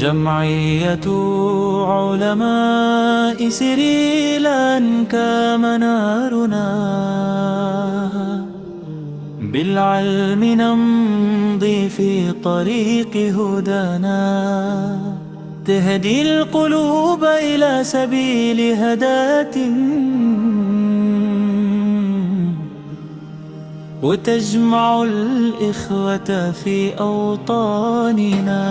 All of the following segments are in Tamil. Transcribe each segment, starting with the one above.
جمعية علماء سريلانكا منارنا بالعلم نمضي في طريق هدانا تهدي القلوب إلى سبيل هداة وتجمع الإخوة في أوطاننا.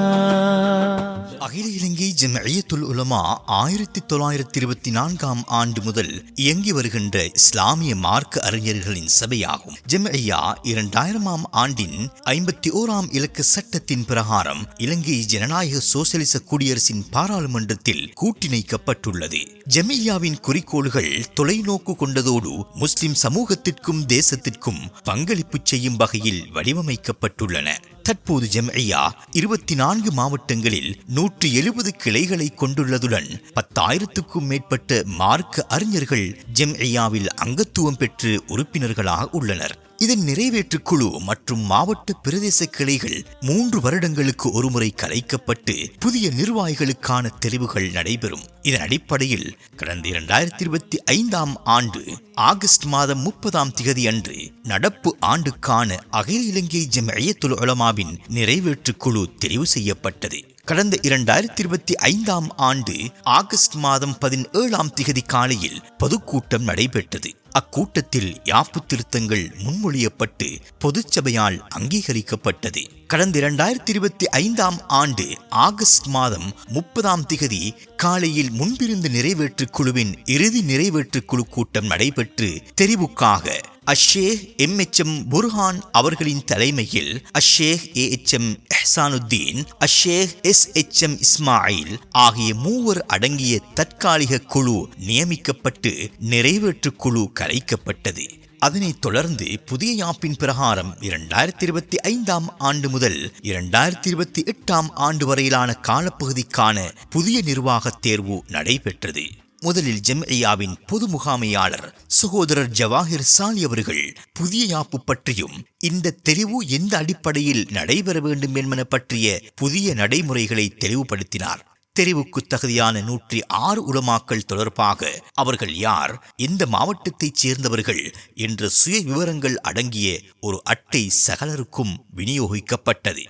அகில இலங்கை ஜம்இய்யத்துல் உலமா 1924ஆம் ஆண்டு முதல் இயங்கி வருகின்ற இஸ்லாமிய மார்க்க அறிஞர்களின் சபையாகும். ஜம்இய்யா 2000ஆம் ஆண்டின் 51ஆம் இலக்க சட்டத்தின் பிரகாரம் இலங்கை ஜனநாயக சோசலிச குடியரசின் பாராளுமன்றத்தில் கூட்டிணைக்கப்பட்டுள்ளது. ஜம்இய்யாவின் குறிக்கோள்கள் தொலைநோக்கு கொண்டதோடு முஸ்லிம் சமூகத்திற்கும் தேசத்திற்கும் பங்களிப்பு செய்யும் வகையில் வடிவமைக்கப்பட்டுள்ளன. தற்போது ஜம்இய்யா 24 மாவட்டங்களில் 170 கிளைகளை கொண்டுள்ளதுடன் 10,000க்கும் மேற்பட்ட மார்க்க அறிஞர்கள் ஜம்இய்யாவில் அங்கத்துவம் பெற்று உறுப்பினர்களாக உள்ளனர். இதன் நிறைவேற்று குழு மற்றும் மாவட்ட பிரதேச கிளைகள் 3 வருடங்களுக்கு ஒருமுறை கலைக்கப்பட்டு புதிய நிர்வாகிகளுக்கான தெரிவுகள் நடைபெறும். இதன் அடிப்படையில் கடந்த 2025ஆம் ஆண்டு ஆகஸ்ட் மாதம் 30ஆம் திகதி அன்று நடப்பு ஆண்டுக்கான அகில இலங்கை ஜம்இய்யத்துல் உலமாவின் நிறைவேற்று குழு தெரிவு செய்யப்பட்டது. கடந்த 2025ஆம் ஆண்டு ஆகஸ்ட் மாதம் 17ஆம் திகதி காலையில் பொதுக்கூட்டம் நடைபெற்றது. அக்கூட்டத்தில் யாப்பு திருத்தங்கள் முன்மொழியப்பட்டு பொதுச்சபையால் அங்கீகரிக்கப்பட்டது. கடந்த 2025ஆம் ஆண்டு ஆகஸ்ட் மாதம் 30ஆம் திகதி காலையில் முன்பிருந்த நிறைவேற்று குழுவின் இறுதி நிறைவேற்று குழு கூட்டம் நடைபெற்று தெரிவுக்காக அஷேக் MHM புர்ஹான் அவர்களின் தலைமையில் அஷேக் AHM இஹ்சானுத்தீன், அஷேக் SHM இஸ்மாயில் ஆகிய 3 அடங்கிய தற்காலிக குழு நியமிக்கப்பட்டு நிறைவேற்று குழு கலைக்கப்பட்டது. அதனைத் தொடர்ந்து புதிய யாப்பின் பிரகாரம் 2025ஆம் ஆண்டு முதல் 2028ஆம் ஆண்டு வரையிலான காலப்பகுதிக்கான புதிய நிர்வாக தேர்வு நடைபெற்றது. முதலில் ஜம்இய்யாவின் பொது முகாமையாளர் சகோதரர் ஜவாஹிர் சாலி அவர்கள் புதிய யாப்பு பற்றியும் இந்த தெரிவு எந்த அடிப்படையில் நடைபெற வேண்டும் என்பன பற்றிய புதிய நடைமுறைகளை தெளிவுபடுத்தினார். தெரிவுக்கு தகுதியான 106 உலமாக்கள் தொடர்பாக அவர்கள் யார், எந்த மாவட்டத்தைச் சேர்ந்தவர்கள் என்ற சுய விவரங்கள் அடங்கிய ஒரு அட்டை சகலருக்கும் விநியோகிக்கப்பட்டது.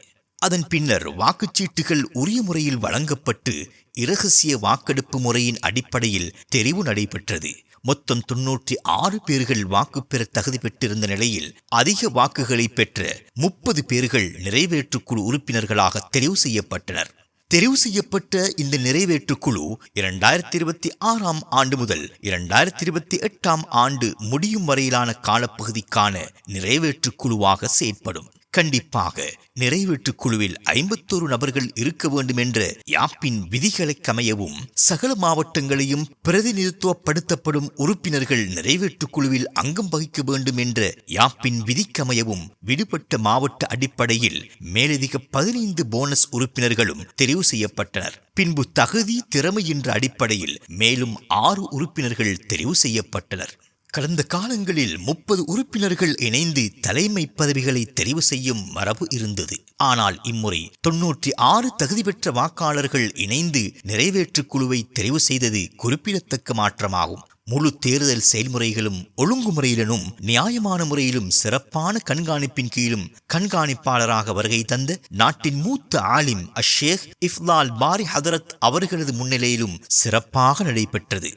அதன் பின்னர் வாக்குச்சீட்டுகள் உரிய முறையில் வழங்கப்பட்டு இரகசிய வாக்கெடுப்பு முறையின் அடிப்படையில் தெரிவு நடைபெற்றது. மொத்தம் 96 பேர்கள் வாக்கு பெற தகுதி பெற்றிருந்த நிலையில் அதிக வாக்குகளை பெற்ற 30 பேர்கள் நிறைவேற்று குழு உறுப்பினர்களாக தெரிவு செய்யப்பட்டனர். தெரிவு செய்யப்பட்ட இந்த நிறைவேற்று குழு 2026ஆம் ஆண்டு முதல் 2028ஆம் ஆண்டு முடியும் வரையிலான காலப்பகுதிக்கான நிறைவேற்று குழுவாக செயற்படும். கண்டிப்பாக நிறைவேற்று குழுவில் 51 நபர்கள் இருக்க வேண்டும் என்ற யாப்பின் விதிகளுக்கு அமையவும் சகல மாவட்டங்களையும் பிரதிநிதித்துவப்படுத்தப்படும் உறுப்பினர்கள் நிறைவேற்று குழுவில் அங்கம் வகிக்க வேண்டும் என்ற யாப்பின் விதிக்கமையவும் விடுபட்ட மாவட்ட அடிப்படையில் மேலதிக 15 போனஸ் உறுப்பினர்களும் தெரிவு செய்யப்பட்டனர். பின்பு தகுதி திறமை என்ற அடிப்படையில் மேலும் 6 உறுப்பினர்கள் தெரிவு செய்யப்பட்டனர். கடந்த காலங்களில் 30 உறுப்பினர்கள் இணைந்து தலைமை பதவிகளை தெரிவு செய்யும் மரபு இருந்தது. ஆனால் இம்முறை 96 தகுதி பெற்ற வாக்காளர்கள் இணைந்து நிறைவேற்று குழுவை தெரிவு செய்தது குறிப்பிடத்தக்க மாற்றமாகும். முழு தேர்தல் செயல்முறைகளும் ஒழுங்குமுறையிலும் நியாயமான முறையிலும் சிறப்பான கண்காணிப்பின் கீழும் கண்காணிப்பாளராக வருகை தந்த நாட்டின் மூத்த ஆலிம் அஷேக் இஃப்லால் பாரி ஹதரத் அவர்களது முன்னிலையிலும் சிறப்பாக நடைபெற்றது.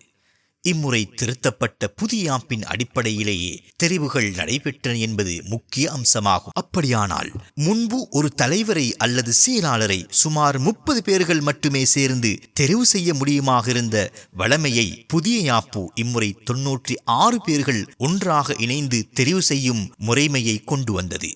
இம்முறை திருத்தப்பட்ட புதிய யாப்பின் அடிப்படையிலேயே தெரிவுகள் நடைபெற்றன என்பது முக்கிய அம்சமாகும். அப்படியானால் முன்பு ஒரு தலைவரை அல்லது செயலாளரை சுமார் 30 பேர்கள் மட்டுமே சேர்ந்து தெரிவு செய்ய முடியுமாக இருந்த வழமையை புதிய யாப்பு இம்முறை 96 பேர்கள் ஒன்றாக இணைந்து தெரிவு செய்யும் முறைமையை கொண்டு வந்தது.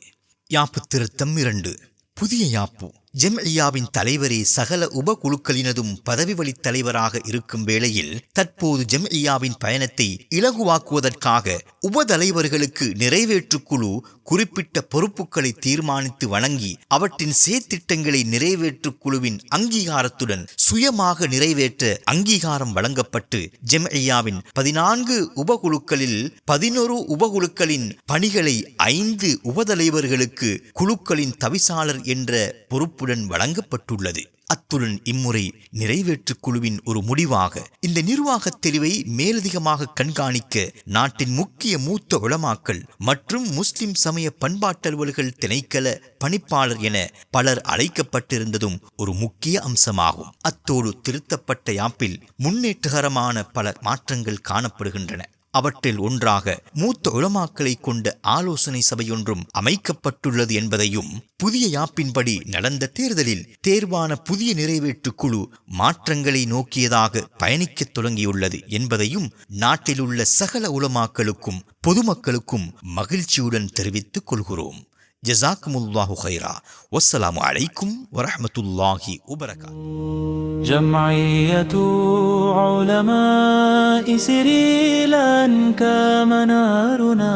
யாப்பு திருத்தம் 2. புதிய யாப்பு ஜம்இய்யாவின் தலைவரே சகல உபகுழுக்களினதும் பதவி வழி தலைவராக இருக்கும் வேளையில் தற்போது ஜம்இய்யாவின் பயணத்தை இலகுவாக்குவதற்காக உபதலைவர்களுக்கு நிறைவேற்று குழு குறிப்பிட்ட பொறுப்புகளை தீர்மானித்து வழங்கி அவற்றின் செயற்திட்டங்களை நிறைவேற்று குழுவின் அங்கீகாரத்துடன் சுயமாக நிறைவேற்ற அங்கீகாரம் வழங்கப்பட்டு ஜம்இய்யாவின் 14 உபகுழுக்களில் 11 உபகுழுக்களின் பணிகளை 5 உபதலைவர்களுக்கு குழுக்களின் தவிசாளர் என்ற பொறுப்புடன் வழங்கப்பட்டுள்ளது. அத்துடன் இம்முறை நிறைவேற்றுக் குழுவின் ஒரு முடிவாக இந்த நிர்வாகத் தெரிவை மேலதிகமாக கண்காணிக்க நாட்டின் முக்கிய மூத்த உலமாக்கள் மற்றும் முஸ்லிம் சமய பண்பாட்டலுவல்கள் திணைக்கள பணிப்பாளர் என பலர் அழைக்கப்பட்டிருந்ததும் ஒரு முக்கிய அம்சமாகும். அத்தோடு திருத்தப்பட்ட யாப்பில் முன்னேற்றகரமான பல மாற்றங்கள் காணப்படுகின்றன. அவற்றில் ஒன்றாக மூத்த உலமாக்களை கொண்ட ஆலோசனை சபையொன்றும் அமைக்கப்பட்டுள்ளது என்பதையும், புதிய யாப்பின்படி நடந்த தேர்தலில் தேர்வான புதிய நிறைவேற்று குழு மாற்றங்களை நோக்கியதாக பயணிக்கத் தொடங்கியுள்ளது என்பதையும் நாட்டிலுள்ள சகல உலமாக்களுக்கும் பொதுமக்களுக்கும் மகிழ்ச்சியுடன் தெரிவித்துக் கொள்கிறோம். ஜஸாக்குமுல்லாஹு கைரா. வஸ்ஸலாமு அலைக்கும் வரஹ்மத்துல்லாஹி வபரகாத்துஹு. جمعية علماء سريلانكا منارنا